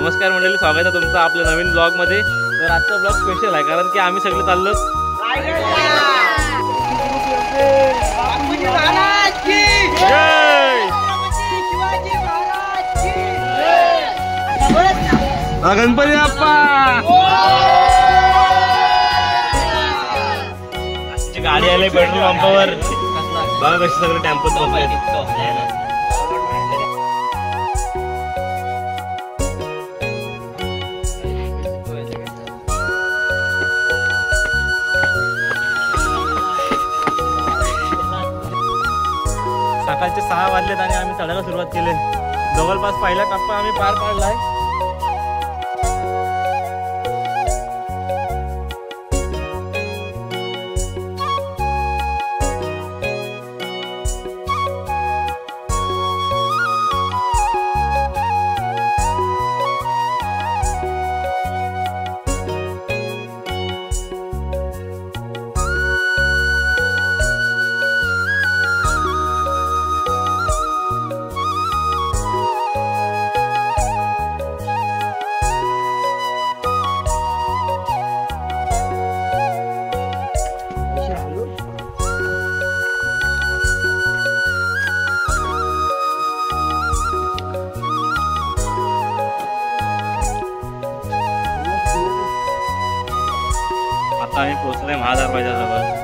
नमस्कार मंडळी, स्वागत आहे तुमचं आपल्या नवीन ब्लॉग मध्ये। तर आजचा ब्लॉग स्पेशल आहे कारण की आम्ही सगळे चाललो गणपती बाप्पा। गाडी आली पेट्रोल पंपावर, बघा कशी सगळे टेम्पोत बसले। सकाळचे 6 वाजलेत आणि आम्ही चढायला सुरुवात केली। जवळपास पहिला टप्पा आम्ही पार पाडलाय। आता आम्ही पोहोचलोय महादरवाजाजवळ।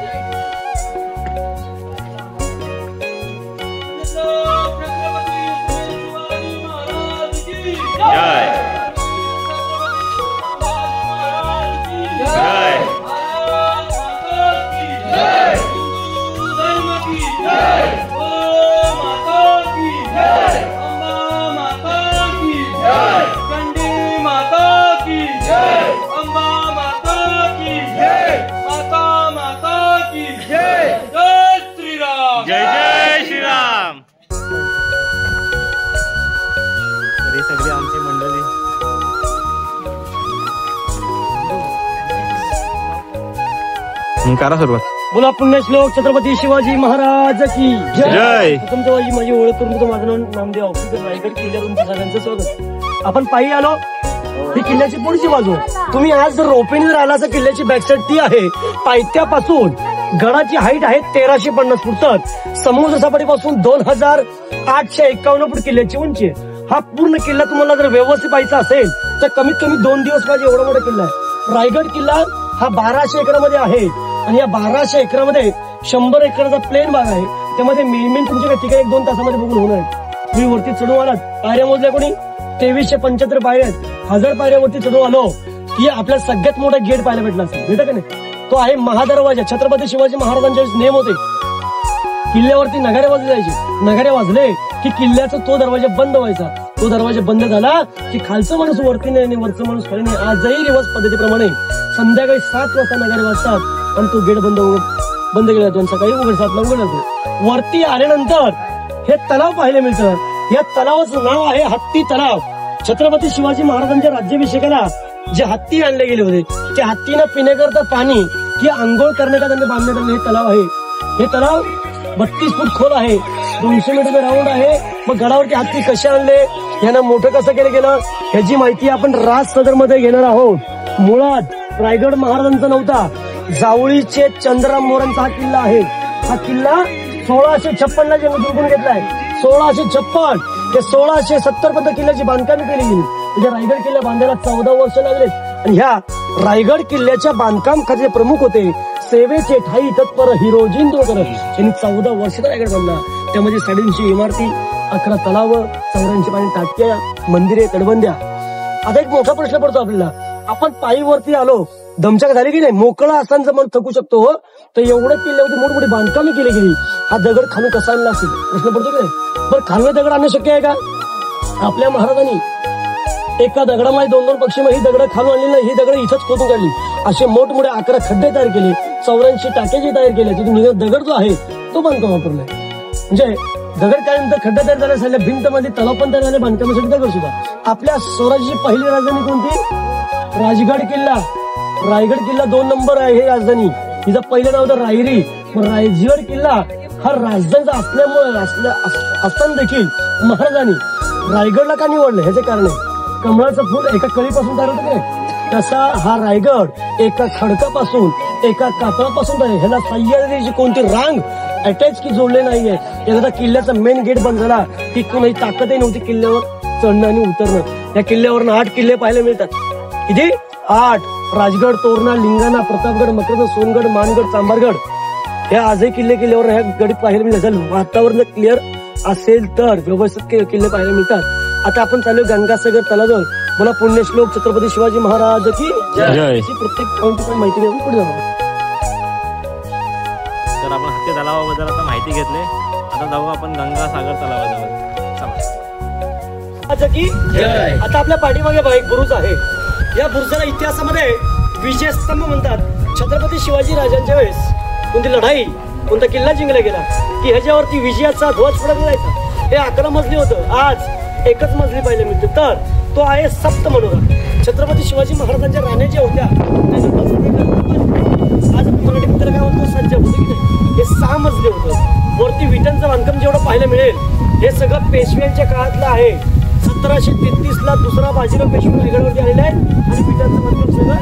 सगळी आमची मंडळी करा सुरुवात। बोला पुण्यश्लोक छत्रपती शिवाजी महाराज की जय। तुमची माझी ओळख करून देतो, माझं नाव नामदेव ऑफिसर, रायगड किल्ल्यावर तुमचं सगळ्यांचं स्वागत। आपण पायी आलो, ही किल्ल्याची पुढची बाजू। तुम्ही आज जर रोपेने जर आला तर किल्ल्याची बॅकसाइड ती आहे। पायथ्यापासून गडाची हाईट आहे 1350 फूट, समुद्र सपाटीपासून 2851 फूट किल्ल्याची उंची आहे। हा पूर्ण किल्ला तुम्हाला जर व्यवस्थित पाहायचा असेल तर कमीत कमी 2 दिवस पाहिजे, एवढा मोठा किल्ला आहे। रायगड किल्ला हा 1200 एकरामध्ये आहे आणि या 1200 एकरामध्ये 100 एकरचा प्लेन भाग आहे। त्यामध्ये मेन तुमच्या ठिकाणी 1-2 तासामध्ये बघून होणार आहे। तुम्ही वरती चढून आलात, पायऱ्या मोजल्या कोणी 2375 पायऱ्या आहेत। 1000 पायऱ्यावरती चढून आलो की आपल्याला सगळ्यात मोठा गेट पाहायला भेटला असेल, भेटा का नाही? तो आहे महादरवाजा। छत्रपती शिवाजी महाराजांचे नेम होते, किल्ल्यावरती नगारे वाजले जायचे। नगारे वाजले की किल्ल्याचा तो दरवाजा बंद व्हायचा। तो दरवाजा बंद झाला की खालचा माणूस वरती नाही आणि वरचा माणूस खाली नाही। आजही रिवाज पद्धतीप्रमाणे संध्याकाळी 7 वाजता नगारे वाजतात आणि तो गेट बंद केला जातो, सकाळी 7ला उघडला जातो। वरती आल्यानंतर हे तलाव पाहायला मिळतं। या तलावाचं नाव आहे हत्ती तलाव। छत्रपती शिवाजी महाराजांच्या राज्याभिषेकाला जे हत्ती आणले गेले होते, त्या हत्तीनं पिण्याकरता पाणी की आंघोळ करण्याकरता त्यांनी बांधण्यात आलेलं हे तलाव आहे। हे तलाव 32 फूट खोल आहे, 200 मीटर राऊंड आहे। मग गडावरती हत्ती कसे आणले, यांना मोठं कसं केलं गेलं, ह्याची माहिती आपण राज सदर मध्ये घेणार आहोत। मुळात रायगड महाराजांचा नव्हता, जावळीचे चंद्रराव मोरांचा हा किल्ला आहे। हा किल्ला 1656ला ज्यांनी जिंकून घेतलाय, 1656 ते 1670 पर्यंत किल्ल्याची बांधकामे केली गेली। म्हणजे रायगड किल्ला बांधायला 14 वर्ष लागले। आणि ह्या रायगड किल्ल्याच्या बांधकाम खात्याचे प्रमुख होते सेवेचे ठाई तत्पर हिरोजी इंदुरकर यांनी 14 वर्षाचा रायगड बांधला। त्यामध्ये 350 इमारती, 11 तलाव, 84 पाणी टाक्या, मंदिरे, तटबंद्या। आता एक मोठा प्रश्न पडतो आपल्याला, आपण पायीवरती आलो, दमछाक झाली की नाही, मोकळा असताना मन थकू शकतो हो, तर एवढं किल्ल्यावरती मोठमोठी बांधकामे केली गेली। हा दगड खालून कसा आणला असेल प्रश्न पडतो की नाही? बरं, खालून दगड आणणं शक्य आहे का? आपल्या महाराजांनी एका दगडामध्ये 2-2 पक्षी ही दगड खालून आणली नाही, ही दगड इथंच खोदून काढली। असे मोठमोठे 11 खड्डे तयार केले, 84 टाके जे तयार केले, तिथून दगड जो आहे तो बांधकाम वापरलाय। म्हणजे दगड त्यानंतर खड्डा तयार झाला असेल, भिंत मध्ये तलाव पण तयार झाले, बांधकामासाठी दगड सुद्धा। आपल्या स्वराज्याची पहिली राजधानी कोणती? राजगड किल्ला। रायगड किल्ला 2 नंबर आहे ही राजधानी, हिचं पहिलं नाव होतं रायरी। रायगड किल्ला हा राजधानीचा असल्यामुळे असताना देखील महाराजांनी रायगडला का निवडलं ह्याचे कारण आहे। कमळाचं फुल एका कळीपासून तयार होतं की नाही, तसा हा रायगड एका खडकापासून, एका कातळापासून तयार आहे. ह्याला सह्याद्रीची कोणती रांग अटॅच की जोडले नाहीये. एकदा किल्ल्याचा मेन गेट बंद झाला की कोणी ताकदही नव्हती किल्ल्यावर चढणं आणि उतरणं. या किल्ल्यावरनं 8 किल्ले पाहायला मिळतात. किती? 8. राजगड, तोरणा, लिंगाणा, प्रतापगड, मकरंद, सोनगड, मानगड, चांभारगड हे आजही किल्ल्यावर ह्या गडीत पाहायला मिळतात. वातावरण क्लिअर असेल तर व्यवस्थित किल्ले पाहायला मिळतात. आता आपण चालू गंगासागर तलाव. मला पुण्यश्लोक छत्रपती शिवाजी महाराज की जय. प्रत्येक पॉईंट माहिती घेऊन पुढे जाऊ. तर आपण हत्ती तलावाबद्दल आता माहिती घेतली. आता जाऊ आपण गंगासागर तलावाजवळ. आता आपल्या पाठीमागे एक बुरुज आहे. या बुरुजाला इतिहासामध्ये विजयस्तंभ म्हणतात. छत्रपती शिवाजी राजांच्या वेळेस कोणती लढाई, कोणता किल्ला जिंकला गेला की ह्याच्यावरती विजयाचा ध्वज फडकला जायचा. हे 11 मजली होतं, आज एकच मजली पाहायला मिळते. तर तो आहे सप्त मनोरा. छत्रपती शिवाजी महाराजांच्या राण्या ज्या होत्या आज मराठी मित्र काय म्हणतो सज्ज होतं की नाही, हे 6 मजली होतं. वरती विटांचं बांधकाम जेवढं पाहायला मिळेल हे सगळं पेशव्यांच्या काळातलं आहे. 1733 ला दुसरा बाजीराव पेशवे रायगडवरती आलेला आहे आणि विटांचं बांधकाम सगळं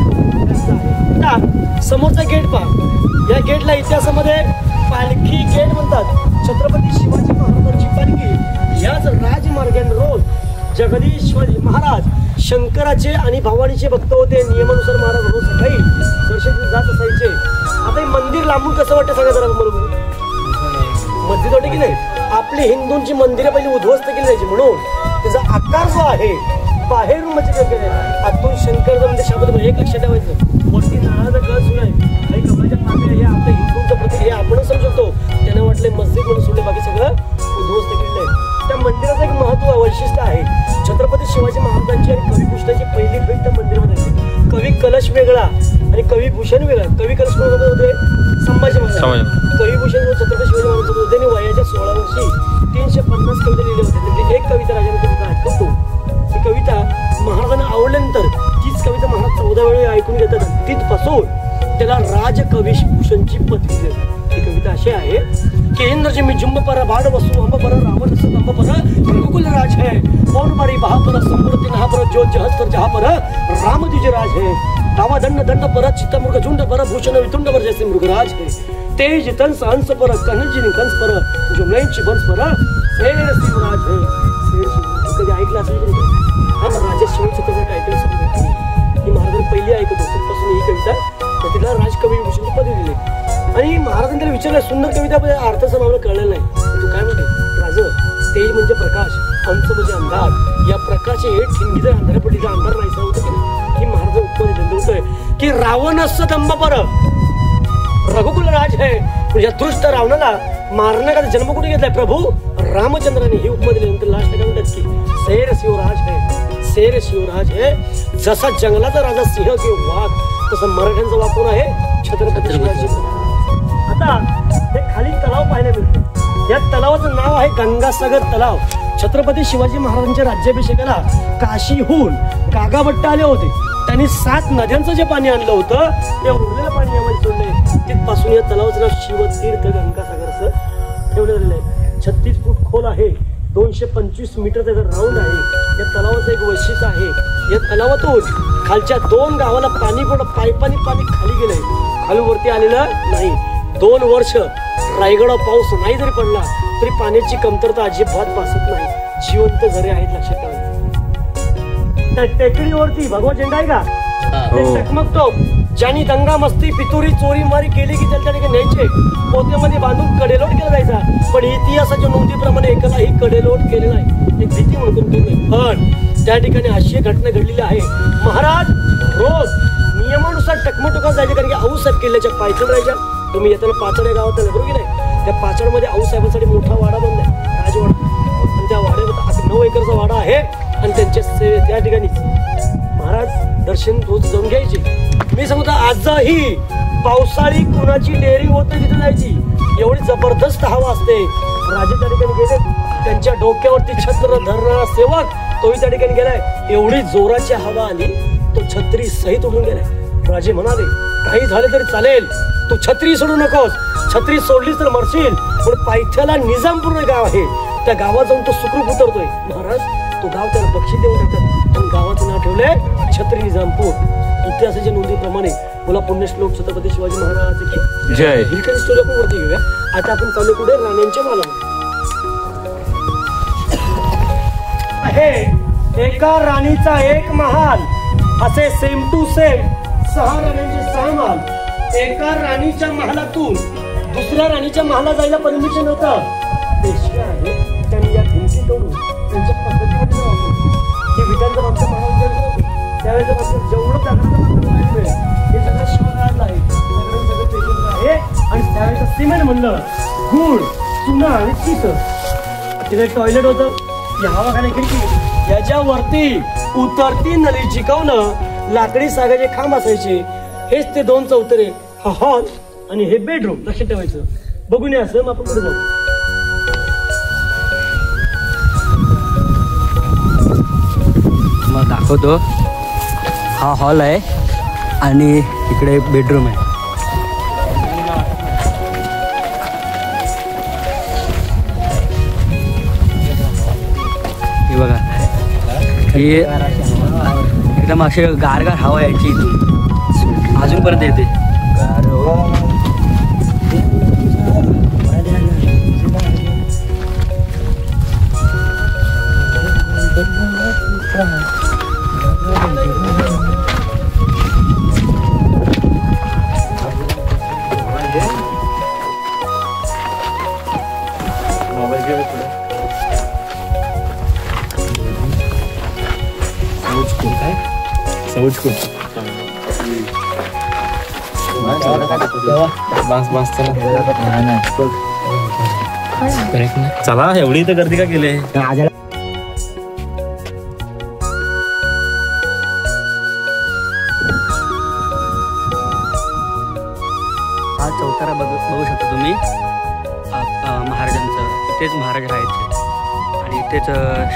आता समोरचा गेट पहा. या गेटला इतिहासामध्ये पालखी गेट म्हणतात. छत्रपती शिवाजी महाराजांची पालखी याच राजमार्गाने रोज जगदीश्वरी महाराज शंकराचे आणि भवानीचे भक्त होते. नियमानुसार महाराज रोज सकाळी दर्शन जात असायचे. आता हे मंदिर लांबून कसं वाटतं सांगा जरा बरोबर. मस्जिद वाटते की नाही. आपली हिंदूंची मंदिरं पहिली उद्ध्वस्त केली जायची म्हणून त्याचा आकार जो आहे बाहेरून म्हणजे आतून शंकर म्हणजे शब्द एक लक्षात ठेवायचं. वरती नारळाचा कळस सुरू आहे, काही कमळाच्या पाकळ्या, हे आपल्या हिंदूंचं प्रतीक हे आपण समजतो. त्यांना वाटले मस्जिद म्हणून सोडले, बाकी सगळं उद्ध्वस्त केलेलं आहे. त्या मंदिराचं एक महत्व वैशिष्ट्य आहे. छत्रपती शिवाजी महाराजांची आणि कवी भूषणाची पहिली भेट त्या मंदिरामध्ये. कवी कलश वेगळा आणि कवी भूषण वेगळा. कवी कलश होते संभाजी महाराज, कवी भूषण छत्रपती शिवाजी महाराज होते आणि वयाच्या 16 वर्षी 350 कविता लिहिले होते. त्यातली एक कविता राजाने ऐकतो. ही कविता महाराजांना आवडल्यानंतर तीच कविता महाराज 14 वेळा ऐकून घेतात. तिथपासून त्याला राजकवी भूषणची पदवी दिली. ही कविता अशी आहे की इंद्रजी मी जुंब पर बाड वसु अंब पर रावण अंब पर रघुकुल राज है कौन बारी बहा पर समृद्धि नहा पर जो जहज कर जहा पर राम द्विज राज है दावा दंड दंड पर चित्त मृग झुंड पर भूषण वितुंड पर जैसे मृगराज है तेज तंस हंस पर कन्हजी कंस पर जुमलैंची बंस पर शेर शिवराज है. कधी ऐकलं असेल राजा शिवछत्रचं टायटल समजत ही महाराजांनी पहिली ऐकत होती. तिथपासून ही कविता तर तिला राजकवी भूषणची पदवी दिली. आणि महाराजांनी त्याला विचारलं सुंदर कविता अर्थाचं मला कळलेलं नाही. तू काय म्हणते राज, तेज म्हणजे प्रकाश, अंश म्हणजे अंधार. या प्रकाश हे ठिणगी जर अंधार पडली तर अंधार राहायचं होतं की नाही. ही महाराज उत्तर दिलं की रावण असं दंभ पर रघुकुल राज है. या दृष्ट रावणाला मारण्याचा जन्म कुठे घेतलाय प्रभू रामचंद्राने. ही उपमा दिल्यानंतर लास्ट काय म्हणतात की शेर शिवराज है, शेर शिवराज है. जसा जंगलाचा राजा सिंह किंवा वाघ तसं मराठ्यांचा वाघ कोण आहे छत्रपती शिवाजी. आता हे खाली तलाव पाहायला मिळतो. या तलावाचं नाव आहे गंगासागर तलाव. छत्रपती शिवाजी महाराजांच्या राज्याभिषेकाला काशीहून कागाभट्ट आले होते. त्यांनी 7 नद्यांचं जे पाणी आणलं होतं ते उरलेलं पाणी यामध्ये सोडले. तिथपासून या तलावाचं नाव शिवतीर्थ गंगासागर असं ठेवलेलं आहे. 36 फूट खोल आहे, 225 मीटर त्याचा राऊंड आहे. या तलावाचं एक वैशिष्ट्य आहे, या तलावातून खालच्या 2 गावाला पाणी पण पाईपानी पाणी खाली गेलंय, खाली वरती आलेलं नाही. 2 वर्ष रायगडावर पाऊस नाही जरी पडला तरी पाण्याची कमतरता अजिबात भासत नाही. जिवंत झरे आहेत लक्षात ठेवा. त्या टेकडीवरती भगवा झेंडा आहे का टकमकतो. ज्यांनी दंगा मस्ती पितुरी चोरी मारी केली की त्याला त्या ठिकाणी न्यायचे, पोत्यामध्ये बांधून कडेलोट केला जायचा. पण इतिहासाच्या नोंदीप्रमाणे एकालाही कडेलोट केले नाही. एक भीती म्हणून नाही. पण त्या ठिकाणी अशी घटना घडलेली आहे. महाराज रोज नियमानुसार टकमटुका जायचे कारण की आऊसाहेब किल्ल्याच्या पायथ्यात राहायच्या. तुम्ही येताना पाचड या गावात बरोबर की नाही. त्या पाचडमध्ये आऊसाहेबांसाठी मोठा वाडा बनलाय, राजवाडा. आणि त्या वाड्यामध्ये 9 एकरचा वाडा आहे आणि त्यांच्या त्या ठिकाणीच महाराज दर्शन रोज जाऊन घ्यायचे. मी सांगतो आजही पावसाळी कुणाची डेअरी होते तिथे जायची. एवढी जबरदस्त हवा असते. राजे त्या ठिकाणी गेले, त्यांच्या डोक्यावरती छत्र धरणारा सेवक तोही त्या ठिकाणी गेलाय. एवढी जोराची हवा आली तो छत्री सहित उडून गेलाय. राजे म्हणाले काही झाले तरी चालेल, तू छत्री सोडू नकोस. छत्री सोडलीस तर मरशील. पण पायथ्याला निजामपूर गाव आहे, त्या गावात जाऊन तो सुखरूप उतरतोय. महाराज तो गाव त्याला बक्षीस देऊन टाकतात आणि गावाचं नाव ठेवलंय छत्री निजामपूर. इतिहासाच्या नोंदीप्रमाणे बोला पुण्यश्लोक छत्रपती शिवाजी महाराज की जय. हिरकणी स्टोरी आपण वरती घेऊया. आता आपण चालू कुठे राण्यांच्या महालामध्ये आहे. एका राणीचा एक महाल असे सेम टू सेम 6 राण्यांचे 6 महाल. एका राणीच्या महालातून दुसऱ्या राणीच्या महालात जायला परमिशन होतं. पेशवा आहे त्यांनी या भिंती तोडून त्यांच्या पद्धतीमध्ये हे विटांचं आमच्या महाराज त्यावेळेस जेवढं दगडाचं हे सगळं शिवकाळातलं आहे. दगड सगळं पेशवाचं आहे आणि त्यावेळेस सिमेंट म्हणलं गुळ चुना आणि चिस. तिथे टॉयलेट होतं. ही हवा खाली खिडकी याच्यावरती उतरती नली चिकवणं लाकडी सागाचे खांब असायचे. हेच ते 2 चौतरे, हा हॉल आणि हे बेडरूम. लक्षात ठेवायचं. बघून या असं आपण पुढे जाऊ. मग दाखवतो. हा हॉल आहे आणि इकडे बेडरूम आहे. हे बघा ही एकदम असे गारगार हवा यायची इथून अजूनपर्यंत येते. चला एवढी तर गर्दी का केली. हा चौतारा बघू शकता तुम्ही. महाराजांचं इथेच महाराज राहायचे आणि इथेच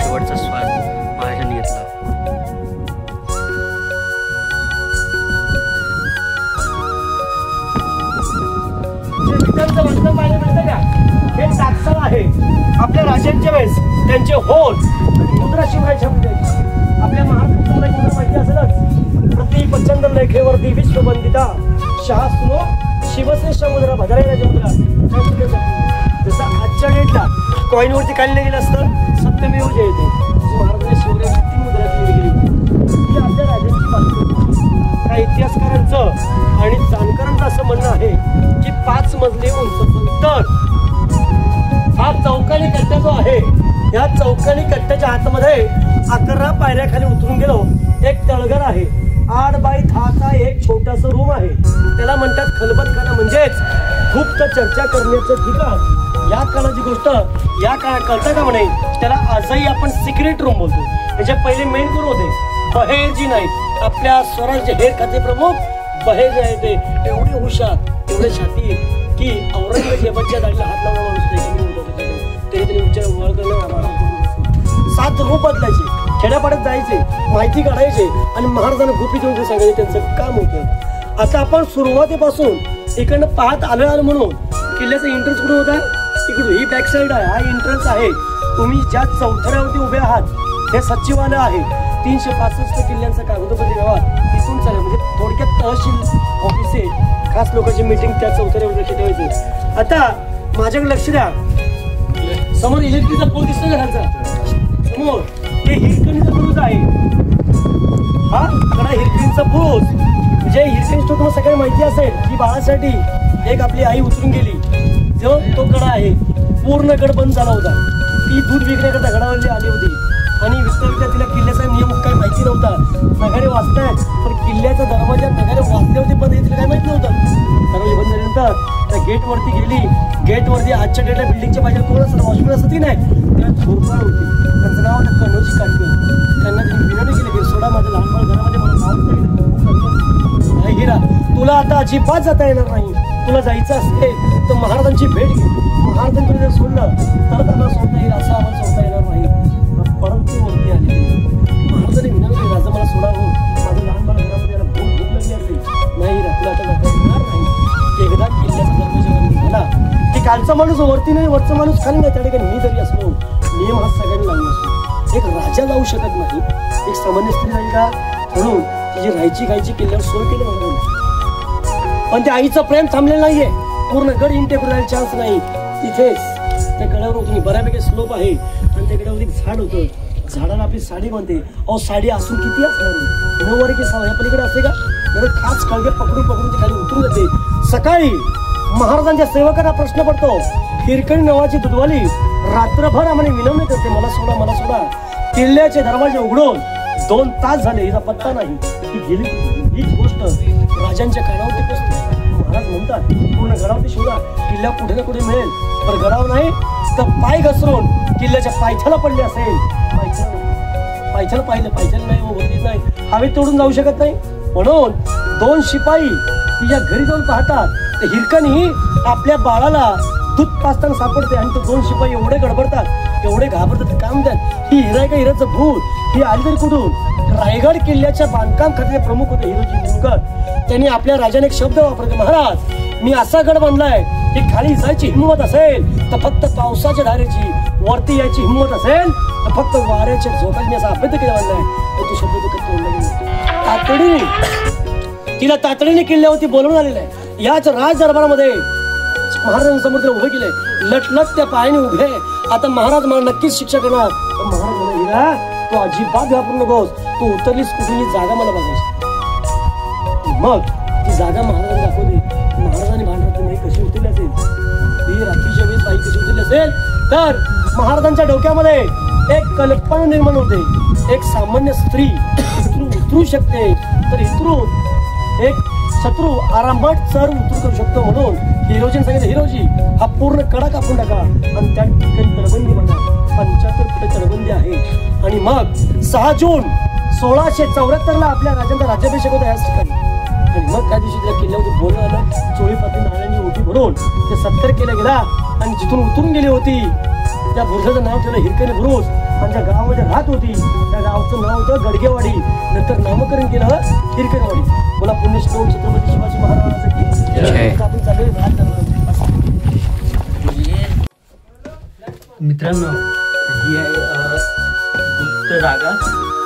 शेवटचा स्वाद महाराजांनी घेतला. हे टाकसाळ आहे. आपल्या राजांच्या वेळेस त्यांचे होल आणि मुद्रा शिवाय छापली जायची. आपल्या महाराष्ट्राला मुद्रा माहिती असेलच. प्रति प्रचंड लेखेवरती विश्ववंदिता शास्त्रो शिवश्रेष्ठ मुद्रा भद्रायराच्या मुद्रा. जसं आजच्या डेटला कॉईन वरती काढलं गेलं असतं सत्यमेव जयते. महाराजांनी शिवरायांची 3 मुद्रा केली गेली. ही आपल्या राजांची बाजू. त्या इतिहासकारांचं आणि जाणकारांचं असं म्हणणं आहे की 5 मजली उंच तर हा चौकानी कट्टा जो आहे या चौकानी कट्ट्याच्या आतमध्ये 11 पायऱ्याखाली उतरून गेलो. एक तळघर आहे. 8 बाय 10चा एक छोटासा रूम आहे. त्याला म्हणतात खलबतखाना म्हणजेच गुप्त चर्चा करण्याचं ठिकाण. या काळाची गोष्ट या काळात कळतं का म्हणे त्याला आजही आपण सिक्रेट रूम बोलतो. त्याच्या पहिले मेन कोण होते? बहेरजी नाईक. आपल्या स्वराज्य हेर खाते प्रमुख बहेरजी आहे. ते एवढे हुशार एवढे छाती की औरंगजेबाच्या दाढीला हात लावला माणूस तरी विचार वळ करणं. 7 रूप बदलायचे. खेड्यापाड्यात जायचे माहिती काढायचे आणि महाराजांना गुपित होऊन सांगायचे. त्यांचं काम होतं. आता आपण सुरुवातीपासून इकडनं पाहत आलो म्हणून किल्ल्याचा एंट्रन्स कुठे होता? इकडून. ही बॅक साईड आहे. हा एंट्रन्स आहे. तुम्ही ज्या चौथऱ्यावरती उभे आहात हे सचिवालय आहे. 365 किल्ल्यांचा कागदोपत्री व्यवहार तिथून चालेल. म्हणजे थोडक्यात तहसील ऑफिस आहे. खास लोकांची मीटिंग त्या चौथऱ्यावर लक्ष ठेवायची. आता माझ्याकडे लक्ष द्या. समोर इलेक्ट्रिकचा पोल दिसतो का खालचा? समोर हे हिरकणीचा बुरुज आहे. हा कडा हिरकणीचा बुरुज म्हणजे हिरकणी स्टोर तुम्हाला सगळ्यांना माहिती असेल की बाळासाठी एक आपली आई उतरून गेली. जो तो कडा आहे पूर्ण गड बंद झाला होता. ती दूध विकण्याकरता गडावरली आली होती आणि विकता तिला किल्ल्याचा नियम काय माहिती नव्हता. नगारे वाचतायत पण किल्ल्याचा दरवाजा नगारे वाचले होते पण तिला काय माहिती नव्हतं. दरवाजे बंद झाल्यानंतर त्या गेटवरती गेली. गेटवरती आजच्या डेटला बिल्डिंगच्या बाजूला कोण असतं वॉचमॅन असतं ती नाही. त्या झोरपाळ होती. त्यांचं नाव होतं कन्नोजी काटके. त्यांना तिने विनंती केली की सोडा माझं लहान बाळ घरामध्ये मला नाव हिरा तुला आता अजिबात जाता येणार नाही. तुला जायचं असेल तर महाराजांची भेट घे. महाराजांकडे जर सोडलं तर त्यांना सोडता येईल. असं आम्हाला सोडता येणार नाही. परंतु वरती आली. महाराजांनी विनंती राजा मला सोडा हो. माझं लहान बाळ घरामध्ये याला भूक लागली असेल. नाही रा तुला आता जाता येणार नाही. एकदा किल्ल्याचा दरवाजा बंद झाला की कालचा माणूस वरती नाही वरचा माणूस खाली नाही. त्या ठिकाणी मी जरी असलो नियम हा सगळ्यांनी लागला असतो. एक राजा लावू शकत नाही, एक सामान्य स्त्री नाही का, म्हणून तिची राहायची खायची किल्ल्यावर सोय केली महाराजांनी. पण त्या आईचं प्रेम थांबलेलं नाहीये, पूर्ण गड इंटेकून जायला चान्स नाही. तिथेच त्या गडावर तुम्ही बऱ्यापैकी स्लोप आहे आणि त्या गडावर एक झाड होतं, झाडाला आपली साडी बनते. अहो साडी असून किती असणार, 9 की 6 या पलीकडे असते का, तर खास कळगे पकडून पकडून ती खाली उतरून जाते. सकाळी महाराजांच्या सेवकांना प्रश्न पडतो, हिरकणी नावाची दुधवाली रात्रभर आम्हाला विनवणी करते, मला सोडा मला सोडा. किल्ल्याचे दरवाजे उघडून 2 तास झाले, हिचा पत्ता नाही, ती गेली. हीच गोष्ट राजांच्या कानावरती पोचते. महाराज म्हणतात पूर्ण गडावरती शोधा, किल्ला कुठे ना कुठे मिळेल, पण गडावर नाही तर पाय घसरून किल्ल्याच्या पायथ्याला पडले असेल. पायथ्याला पाहिलं, पायथ्याला नाही, वरतीच नाही, हवेत तोडून जाऊ शकत नाही. म्हणून 2 शिपाई तिच्या घरी जाऊन पाहतात, तर हिरकणी आपल्या बाळाला दूध पाचताना सापडते आणि तो 2 शिपाई एवढे गडबडतात, एवढे घाबरतात, काय म्हणतात ही हिरा का हिराचं भूत, ही आली तरी कुठून. रायगड किल्ल्याच्या बांधकाम खात्याचे प्रमुख होते हिरोजी मुनकर. त्यांनी आपल्या राजाने एक शब्द वापरले, महाराज मी असा गड बांधलाय की खाली जायची हिंमत असेल तर फक्त पावसाच्या धारेची, वरती यायची हिंमत असेल तर फक्त वाऱ्याच्या झोकात. मी असा अभ्यर्थ केला बांधलाय, तो शब्द तो तोडला गेला. तातडीने तिला तातडीने किल्ल्यावरती बोलवून आलेलं आहे. याच राज दरबारामध्ये महाराजांसमोर तिला उभे केले, लटलट त्या पायाने उभे. आता महाराज मला नक्कीच शिक्षा करणार. महाराज मला हिरा तू अजिबात घाबरू नकोस, तू उतरलीस कुठली जागा मला बघायची. मग ती जागा महाराजांनी दाखवली. महाराजांनी भांडवत नाही कशी उतरली असेल, ती रात्रीच्या वेळेस बाई कशी उतरली असेल, तर महाराजांच्या डोक्यामध्ये एक कल्पना निर्माण होते. एक सामान्य स्त्री उतरू शकते, तर इथून एक शत्रू आरामात चढ उतरू करू शकतो. म्हणून हिरोजीने सांगितलं, हिरोजी हा पूर्ण कडा कापून टाका आणि त्या ठिकाणी तडबंदी म्हणा. 75 फुटे तडबंदी आहे. आणि मग 6 जून 1674 आपल्या राजांचा राज्याभिषेक होता याच ठिकाणी. आणि मग त्या दिवशी त्या किल्ल्यावर बोलणं आलं, चोळीपाती नाण्याची ओटी भरून ते 70 केला गेला आणि जिथून उतरून गेली होती त्या बुरुजाचं नाव ठेवलं हिरकणी बुरुज. आणि ज्या गावामध्ये राहत होती त्या गावाचं नाव होतं गडगेवाडी, नंतर नामकरण केलं हिरकणवाडी. बोला पुण्यश्लोक छत्रपती शिवाजी महाराज की. आपण चालू मित्रांनो, ही आहे गुप्त जागा,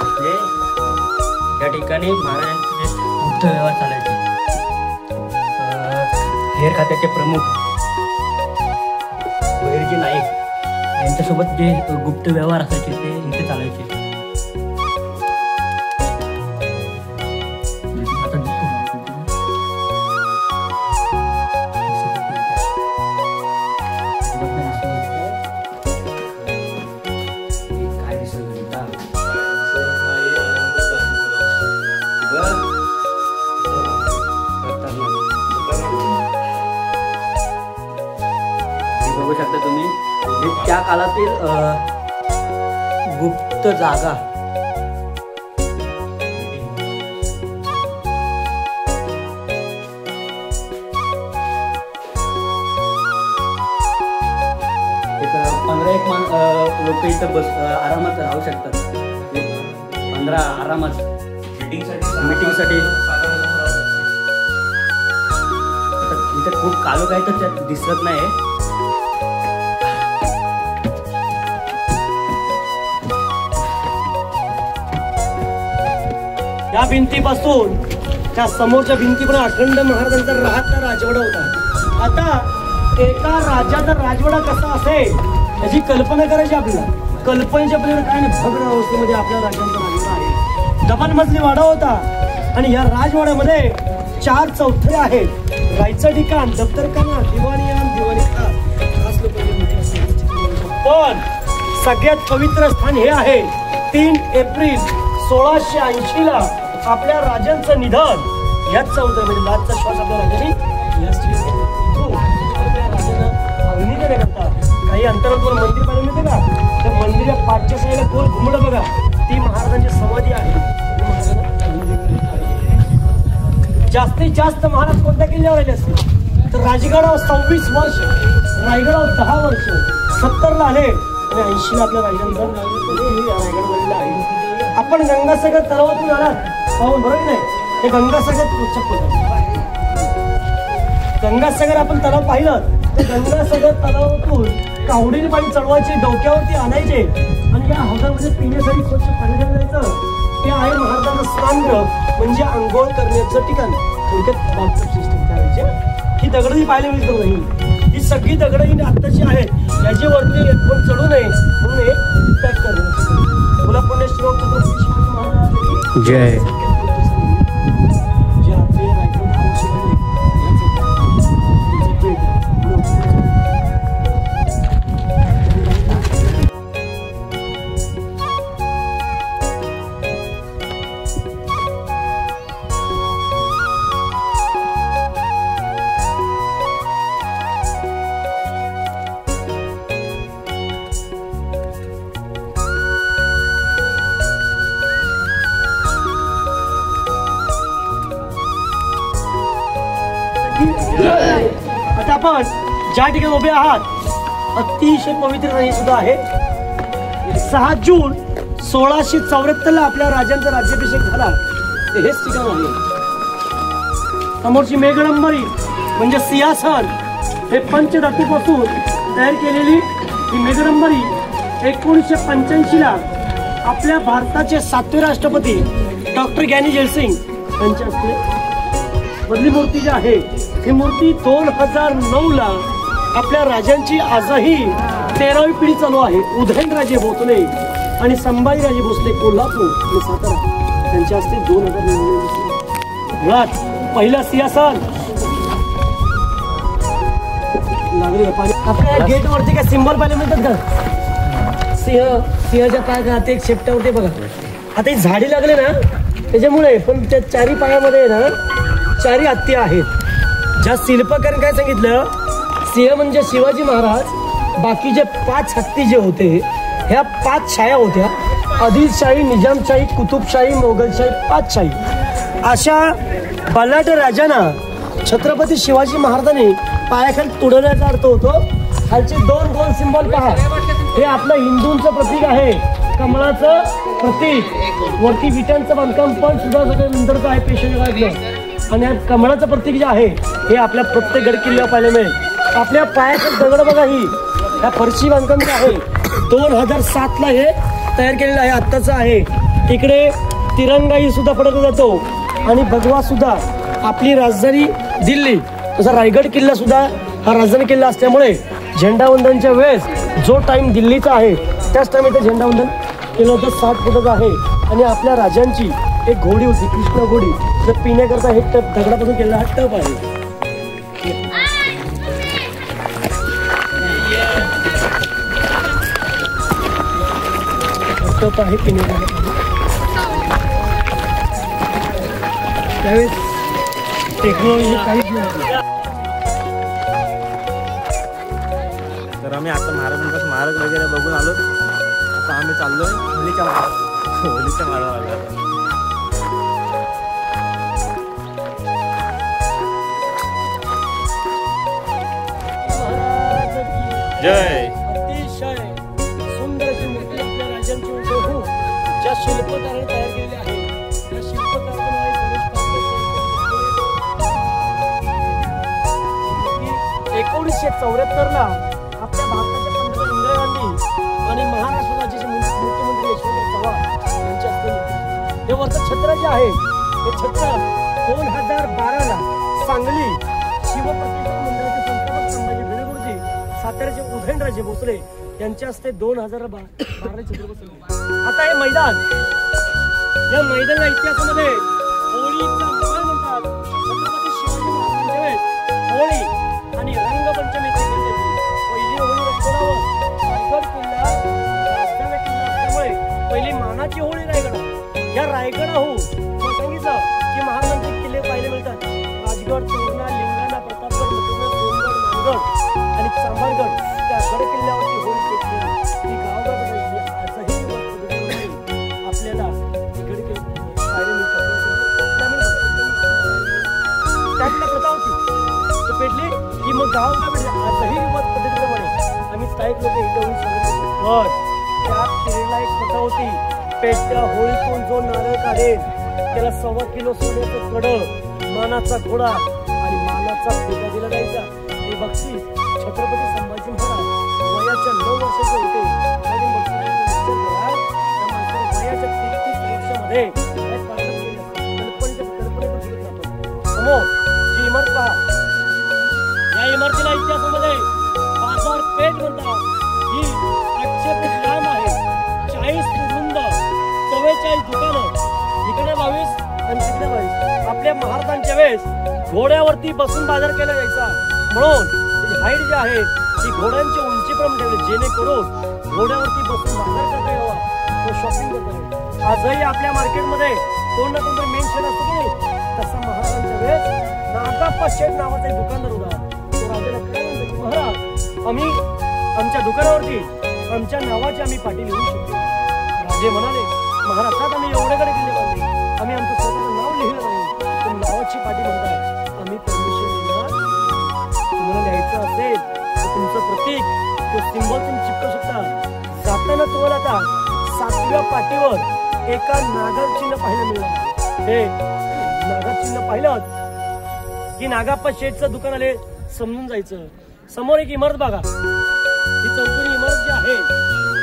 म्हणजे या ठिकाणी महाराजांचे गुप्त व्यवहार चालायचे. हेर खात्याचे प्रमुख वैरजी नाईक यांच्यासोबत जे गुप्त व्यवहार असायचे ते इथे चालायचे. बघू शकता तुम्ही, त्या काळातील गुप्त जागा. एक 15 लोक इथं आरामात राहू शकतात. 15 आरामात मीटिंगसाठी. इथे खूप कालोख आहे तर त्यात दिसत नाही. या भिंतीपासून त्या समोरच्या भिंतीपर्यंत अखंड महाराजांचा राहता राजवाडा होता. आता एका राजाचा राजवाडा कसा असेल याची कल्पना करायची आपल्याला. कल्पनेच्या पलीकडे काय नाही, भग्न अवस्थेमध्ये आपल्या राजांचा राजवाडा आहे. डबल मजली वाडा होता आणि या राजवाड्यामध्ये 4 चौथरे आहेत. राहायचं ठिकाण दफ्तरखाना, दिवाणीयान, दिवाणीखाना. पण सगळ्यात पवित्र स्थान हे आहे. 3 एप्रिल 1680 ला आपल्या राजांचं निधन याच चौथऱ्या, म्हणजे लाजचा श्वास आपल्या राजांनी अग्नी देण्याकरता काही अंतरावर मंदिर बांधून येते का, तर मंदिराच्या पाठच्या साईडला गोल घुमडं बघा, ती महाराजांची समाधी आहे. जास्तीत जास्त महाराज कोणत्या किल्ल्यावर आले असते, तर राजगडावर 26 वर्ष, रायगडावर 10 वर्ष, 70 ला आले आणि 80 ला आपल्या रायगडावर रायगड आहे. आपण गंगासागर तलावातून आलात पाहून बरोबर नाही, हे गंगासागर गंगासागर आपण तलाव पाहिलं तर गंगासागर तलावातून कावडीने पाणी चढवायचे, डोक्यावरती आणायचे आणि या हौदामध्ये पिण्यासाठी स्वच्छ पाणी जायचं. हे आहे महाराजांचं स्नानगृह, म्हणजे आंघोळ करण्याचं ठिकाण. थोडक्यात बाथटब सिस्टम करायची. ही दगड ही पाहायला मिळत नाही. ही सगळी दगड ही आत्ताची आहेत, याच्यावरती पण चढू नये म्हणून हे पॅक करण्यात. तुला पुण्यश्लोक छत्रपती शिवाजी महाराज जय. आता आपण ज्या ठिकाणी उभे आहात, अतिशय पवित्र नदी सुद्धा आहे. 6 जून 1674 ला आपल्या राजांचा राज्याभिषेक झाला. हेच ठिकाण आहे. समोरची मेघडंबरी म्हणजे सिंहासन, हे पंचधातूपासून तयार केलेली ही मेघडंबरी 1985 ला आपल्या भारताचे 7वे राष्ट्रपती डॉक्टर ज्ञानी जयसिंग यांच्या हस्ते मधली मूर्ती जी आहे, ही मूर्ती 2009 ला आपल्या राजांची आजही 13वी पिढी चालू आहे. उदयनराजे भोसले आणि संभाजीराजे भोसले कोल्हापूर आणि सातारा त्यांच्या हस्ते 2009 मुळात पहिला सिंहासन लागले. आपल्या गेट वरती काय सिंबल पाहिले मिळतात का? सिंहाच्या पायात एक शेपटावरती बघा. आता ही झाडी लागले ना त्याच्यामुळे, पण त्या चारी पायामध्ये ना 4 हत्ती आहेत. ज्या शिल्पकारांनी काय सांगितलं, सिंह म्हणजे शिवाजी महाराज, बाकीचे 5 हत्ती जे होते ह्या 5 छाया होत्या. आदिलशाही, निजामशाही, कुतुबशाही, मोगलशाही, 5 शाही. अशा बलाढ्य राजांना छत्रपती शिवाजी महाराजांनी पायाखाली तुडवण्याचा अर्थ होतो. खालचे 2 गोल सिंबल पहा, हे आपलं हिंदूंचं प्रतीक आहे, कमळाचं प्रतीक. वरती विटांचं बांधकाम पण सुद्धा सगळं नंतरचं आहे पेशवेकाळातलं. आणि या कमळाचं प्रतीक जे आहे हे आपल्या प्रत्येक गड किल्ल्यावर पाहायला मिळेल. आपल्या पायाचं दगड बघा, ही ह्या फरशी बांधकाम जे आहे 2007 ला हे तयार केलेलं आहे, आत्ताचं आहे. इकडे तिरंगाही सुद्धा फडकला जातो आणि भगवा सुद्धा. आपली राजधानी दिल्ली, तसा रायगड किल्ला सुद्धा हा राजधानी किल्ला असल्यामुळे झेंडावंदनच्या वेळेस जो टाइम दिल्लीचा आहे त्याच टाइम इथे झेंडावंदन केलं होतं. 60 फुटाचं आहे. आणि आपल्या राजांची एक घोडी होती, कृष्ण घोडी, तर पिण्याकरता हे टप दगडापासून केलेला हा टप आहे. टप आहे पिण्याकरता. त्यावेळेस टेक्नॉलॉजी काहीच नव्हती. तर आम्ही आता महाराजांचा स्मारक वगैरे बघून आलो. आता आम्ही चाललोय होलीच्या माळावर. जय. अतिशय सुंदर अशी मूर्ती आपल्या राजांची उभे होऊन ज्या शिल्पकाराने तयार केलेली आहे, त्या शिल्पकाराचं नाव आहे गणेश पाटकर. 1974 ला आपल्या भारताचे पंतप्रधान इंदिरा गांधी आणि महाराष्ट्र राज्याचे मुख्यमंत्री यशवंतराव चव्हाण यांच्या हस्ते हे वरचं छत्र जे आहे, हे छत्र 2012 ला सांगली शिवप्रतिष्ठान मंदिराचे संस्थापक संभाजी भिडेगुरुजी, साताऱ्याचे उदयनराजे भोसले यांच्या हस्ते 2012 चित्र बसवले. आता हे मैदान, या मैदानाच्या इतिहासामध्ये होळीचा मान म्हणतात. छत्रपती शिवाजी महाराजांच्या वेळेस होळी आणि रंगपंचमीची पहिली होळी रंगवणावर रायगड किल्ला राजधानी किल्ला असल्यामुळे पहिली मानाची होळी रायगड. या रायगडाहून सांगितलं की महाराजांचे किल्ले पाहायला मिळतात. राजगड, तोरणा, लिंगाणा, प्रतापगड, मुकुंदगड, सोनगड, नांदगड आणि चांभारगड. त्या गड किल्ल्यावरती होळी पेटली. ही गावगाव आजही आपल्याला गड किल्ले पाहायला मिळतात. त्यातल्या प्रथा होती तर पेटली की मग गाव का भेटले. आजही पद्धतीप्रमाणे आम्ही स्थायिक लोक इथं पण त्या पिढीला एक प्रथा होती. पेटत्या होळीतून जो नारळ काढेल त्याला 1.25 किलो सोन्याचं कडं, मानाचा घोडा आणि मानाचा फेटा दिला जायचा. हे बक्षीस छत्रपती संभाजी महाराज जवळच्या 9 वर्षाचे होते. वयाच्या 33 वर्षामध्ये समोर ही इमारत पहा. या इमारतीला इतिहासामध्ये बाजारपेठ म्हणतात. ही 800 फूट लांब आहे, 40 फूट रुंद, 44 दुकानं, इकडे 22 आणि तिकडे 22. आपल्या महाराजांच्या वेळेस घोड्यावरती बसून बाजार केला जायचा, म्हणून हाईट जी आहे ती घोड्यांची उंचीप्रमाणे ठेवली, जेणेकरून घोड्यावरती बसून बाजार करता यावा, तो शॉपिंग करता यावा. आजही आपल्या मार्केटमध्ये कोण ना कोणतरी मेन शेड असतो की नाही, तसा महाराजांच्या वेळेस नागाप्पा शेठ नावाचा एक दुकानदार होता. तो राजाला काय म्हणतो की महाराज, आम्ही आमच्या दुकानावरती आमच्या नावाची आम्ही पाटी लिहू शकतो. राजे म्हणाले, महाराष्ट्रात आम्ही एवढ्याकडे दिले पाहिजे, आम्ही आमचं स्वतःचं नाव लिहिलं नाही, पण नावाची पाटी म्हणतात, आम्ही परमिशन देणार. तुम्हाला लिहायचं असेल तर तुमचं प्रतीक तो सिंबल तुम्ही चिपकू शकता. जाताना तुम्हाला आता 7व्या पाटीवर एका नागाचं चिन्ह पाहायला मिळणार. हे नागाचं चिन्ह पाहिलं की नागाप्पा शेठचं दुकान आले समजून जायचं. समोर एक इमारत बघा, ही चौकोनी इमारत जी आहे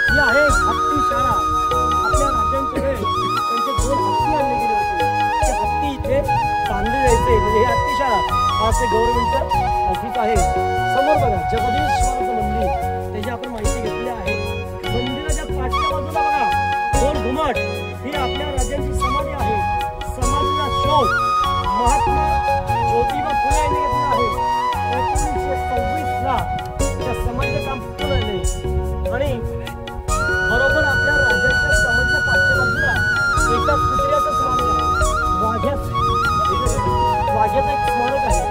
ही आहे हत्ती शाळा. आपल्या राजांच्या वेळेस त्यांचे 2 हत्ती आणले गेले होते. ते हत्ती इथे बांधले जायचे, म्हणजे ही हत्ती शाळा हा ते गव्हर्नमेंटचं ऑफिस आहे. समोर बघा जगदीश्वराचं मंदिर, त्याची आपण माहिती घेतली आहे. मंदिराच्या पाठच्या बाजूला बघा 2 घुमट, ही आपल्या राजांची समाधी आहे. समाधीचा शोध महात्मा ज्योतिबा फुले यांनी घेतला आहे. 1926 ला त्या समाधीचं काम पूर्ण झाले आणि बरोबर आपल्या राजांच्या समाधीच्या पाठच्या बाजूला एका कुत्र्याचं स्मारक आहे. वाघ्याचं एक स्मारक आहे.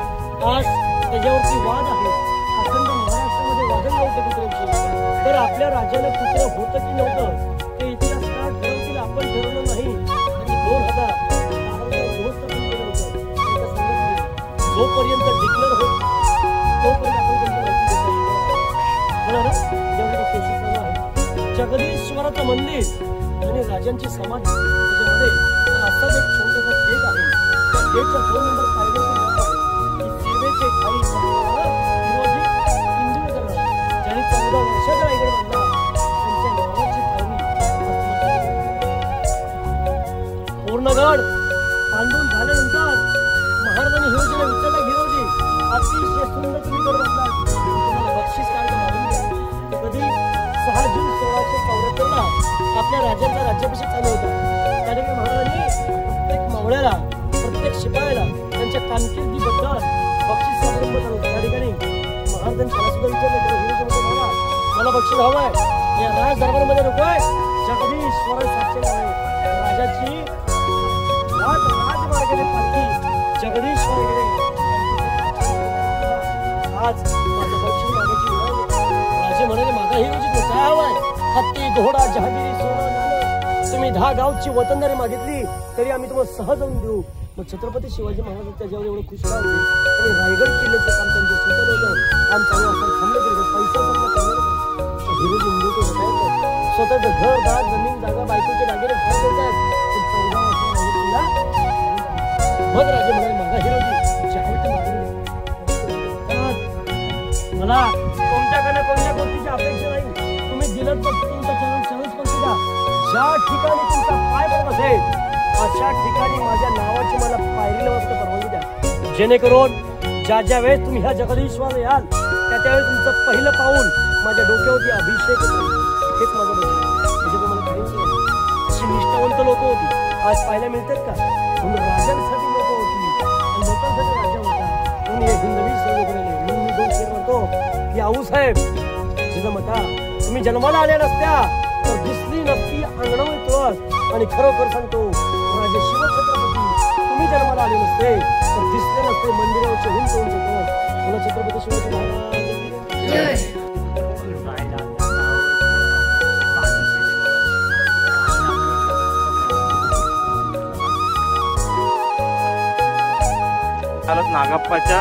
आज त्याच्यावरती वाद आहे, अखंड महाराष्ट्रामध्ये वादळ नव्हते कुत्र्याची. तर आपल्या राजाला कुत्र होतं की नव्हतं ते इतिहासकार ठरवतील, आपण ठरवलं नाही. आणि 2012 व्यवस्थापन केलं होतं. जोपर्यंत डिक्लेअर होत तोपर्यंत आपण त्यांची माहिती देता येईल. बरोबर, जेवढे केसेस चालू आहे. जगदीश्वराचं मंदिर आणि राजांची समाधी त्याच्यामध्ये असाच एक छोटासा गेट आहे. त्या गेटचा 2 नंबर पायरीवरती नाव आहे की सेवेचे काही विरोधी इंदुरकर, ज्यांनी 14 वर्षाचा रायगड बांधला, त्यांच्या नावाची पायरी पूर्णगड बांधून झाल्यानंतर महाराजांनी हिरोजीला विचारलं, हिरोजी अतिशय सुंदर तुम्ही गड बांधला, तुम्हाला बक्षीस काय मागून घ्या. कधी 6 जून 1674 ला आपल्या राजांचा राज्याभिषेक चालू होता. त्या ठिकाणी महाराजांनी प्रत्येक मावळ्याला, प्रत्येक शिपायाला त्यांच्या कामगिरीबद्दल बक्षीस समारंभ चालू होता. त्या ठिकाणी महाराजांनी त्याला सुद्धा विचारलं, मला बक्षीस हवं आहे. या राज दरबारमध्ये नकोय, जगदीश्वर साक्षी आहे. राजाची राजमार्गाने पालखी जगदीश्वर गेले. आज माझं बक्षीस मागायची वेळ आली. राजे म्हणाले, माझा हिरोजी तो काय हवाय? हत्ती, घोडा, जहागिरी, सोनं, नाणं. तुम्ही 10 गावची वतनदारी मागितली तरी आम्ही तुम्हाला सहज जाऊन देऊ. मग छत्रपती शिवाजी महाराज त्याच्यावर एवढं खुश राहते आणि रायगड किल्ल्याचं काम त्यांचे सोपं होतं. काम चालू असताना थांबले गेले, पैसा समजा करणार हिरोजी इंदुरकर स्वतःचं घर, दार, जमीन, जागा, बायकोचे दागिने घर देत आहेत. 14 वर्षाला मग राजे म्हणाले, माझा हिरोजी ज्यावेळी ते मागून मला तुमच्याकडे कोणत्या गोष्टीची अपेक्षा नाही. तुम्ही दिलं तर तुमचा चरण स्पर्शी द्या. ज्या ठिकाणी तुमचा पाय पडत असेल अशा ठिकाणी माझ्या नावाची मला पायरीला वस्त परवानगी द्या, जेणेकरून ज्या ज्या वेळेस तुम्ही ह्या जगदीश्वर याल त्या त्यावेळेस तुमचं पहिलं पाऊल माझ्या डोक्यावरती अभिषेक होईल. हेच माझं बघ, त्याच्यामुळे मला काही नाही. अशी निष्ठावंत लोक होती आज पाहायला मिळतात का? म्हणून राजांसाठी लोक होती आणि लोकांसाठी राजा होता. म्हणून हे हिंदवी सर्व बनले. म्हणून मी 2 शेर म्हणतो की आऊसाहेब जिजामाता, तुम्ही जन्माला आल्या नसत्या तर दिसली नसती अंगणावर तुळस. आणि खरोखर सांगतो राजे शिवछत्रपती, तुम्ही जन्माला आले नसते तर दिसले नसते मंदिरावरचे उंच उंच तुळस. मला छत्रपती शिवाजी महाराज आलात नागाप्पाच्या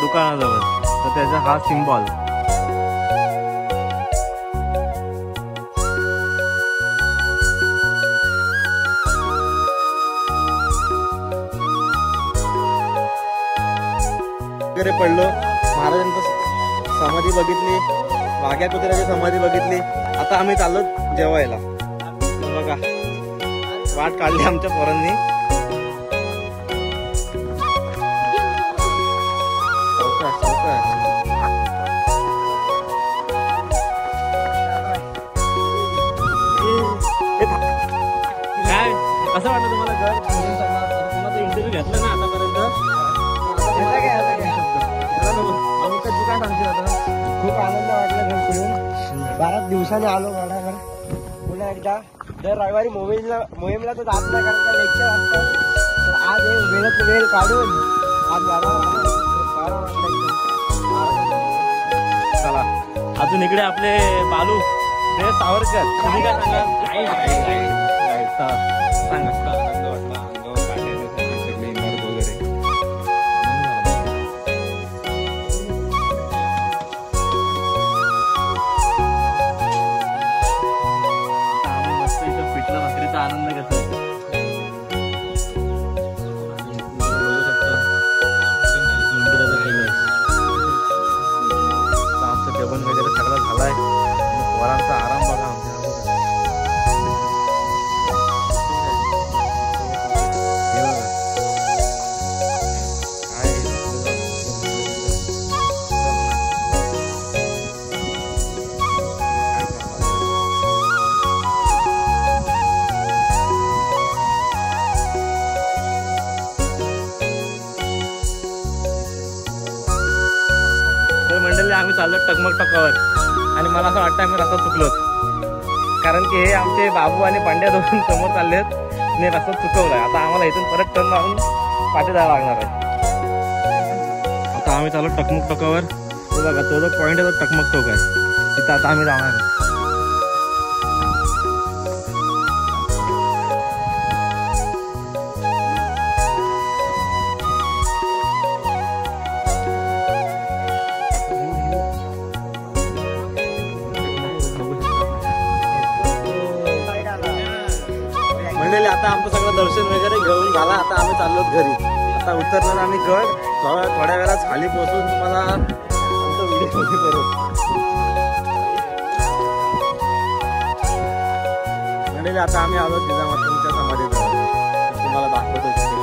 दुकानाजवळ, तर त्याचा हा सिम्बॉल. वगैरे पडलो, महाराजांचं समाधी बघितली, वाघ्या कुत्र्याची समाधी बघितली. आता आम्ही चाललो जेवायला. बघा वाट काढली आमच्या पोरांनी. काय कसं वाटलं तुम्हाला घर? तुम्हाला इंटरव्ह्यू घेतला ना आतापर्यंत? तू काय सांगशील आता? खूप आनंद वाटला घर फिरून. 12 दिवसांनी आलो गडावर पुन्हा एकदा. दर रविवारी मोहीमला तर जात नाही कारण का लेक्चर असतं. आज हे वेळात वेळ काढून आज चला अजून इकडे आपले बालू ते सावरकर. तुम्ही काय सांगा? पिठला भाकरीचा आनंद घेतो. आमचं जेवण वगैरे सगळं झालंय. पोरांचा आराम बघा आमच्या. मंडळी आम्ही चाललो टकमक टकावर. आणि मला असं वाटतं आम्ही रस्ता चुकलोच. कारण की हे आमचे बाबू आणि पांड्या दोघं समोर चालले आहेत आणि रस्ता चुकवलाय. आता आम्हाला इथून परत टर्न मारून पाठी जावं लागणार आहे. आता आम्ही चाललो टकमक टकावर. तो बघा तो जो पॉईंट आहे तो टकमक टोक आहे. तिथं आता आम्ही जाणार आहोत. आता आमचं सगळं दर्शन वगैरे घेऊन झाला. आता आम्ही चाललो घरी. आता उतरणार आम्ही गड. थोड्या वेळात खाली पोहोचून तुम्हाला आमचा व्हिडिओ करू. म्हणजे आता आम्ही आलो जिजामातांच्या समाधीजवळ. तुम्हाला दाखवतो.